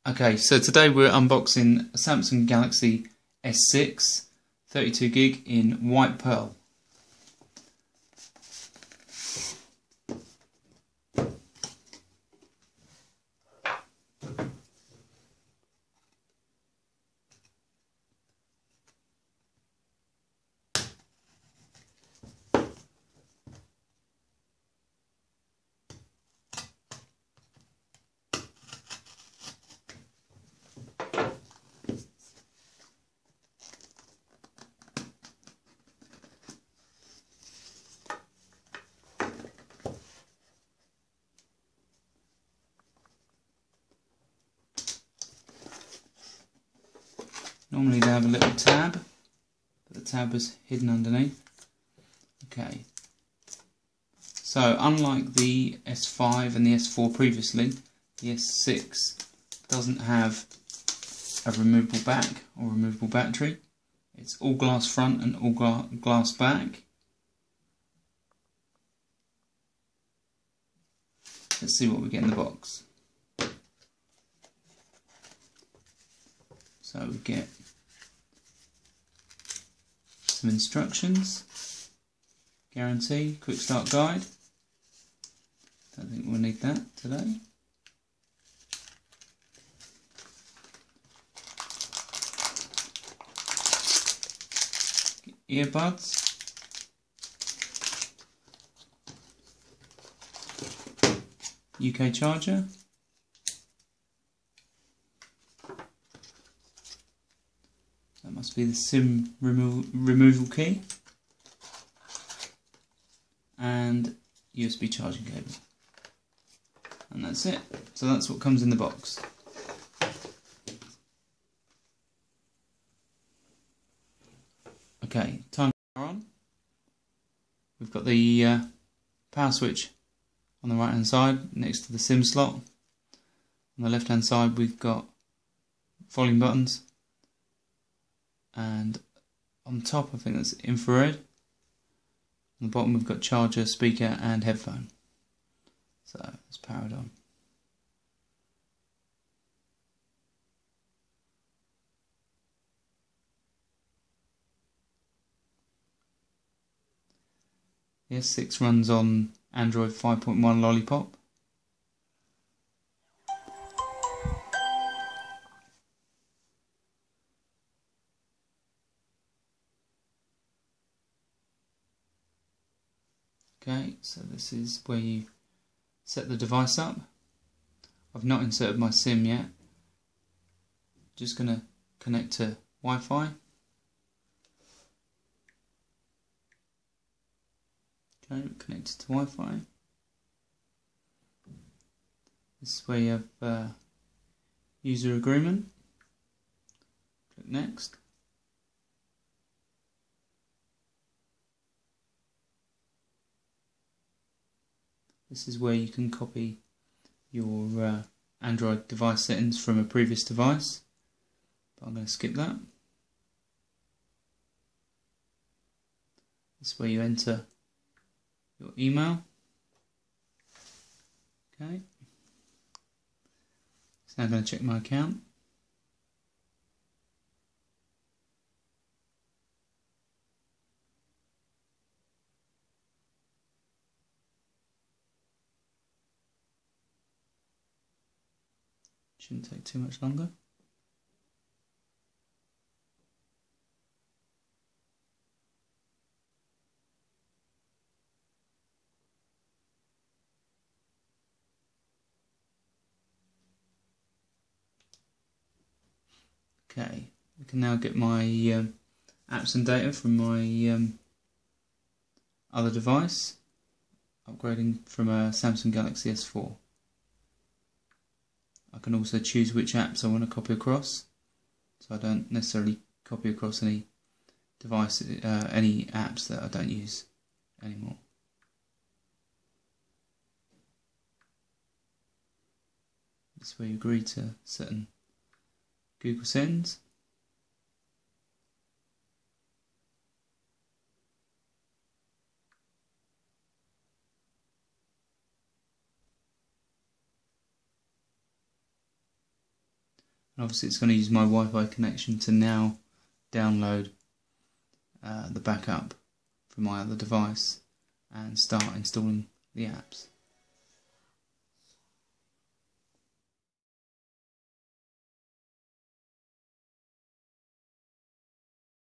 Okay, so today we're unboxing a Samsung Galaxy S6 32GB in white pearl. Normally they have a little tab, but the tab is hidden underneath. Okay, so unlike the S5 and the S4 previously, the S6 doesn't have a removable back or removable battery. It's all glass front and all glass back. Let's see what we get in the box. So we get some instructions, guarantee, quick start guide. Don't think we'll need that today. Earbuds. UK charger. That must be the SIM removal key. And USB charging cable. And that's it. So that's what comes in the box. Okay, time on. We've got the power switch on the right hand side next to the SIM slot. On the left hand side we've got volume buttons, and on top I think that's infrared. On the bottom we've got charger, speaker and headphone. So let's power it on. The S6 runs on Android 5.1 Lollipop. Okay, so this is where you set the device up. I've not inserted my SIM yet. Just going to connect to Wi-Fi. Okay, connected to Wi-Fi. This is where you have user agreement. Click next. This is where you can copy your Android device settings from a previous device, but I'm going to skip that. This is where you enter your email. Okay. So now I'm going to check my account. Shouldn't take too much longer. Okay, I can now get my apps and data from my other device, upgrading from a Samsung Galaxy S4. I can also choose which apps I want to copy across, so I don't necessarily copy across any device, any apps that I don't use anymore. This is where you agree to certain Google settings. And obviously it's going to use my Wi-Fi connection to now download the backup from my other device and start installing the apps.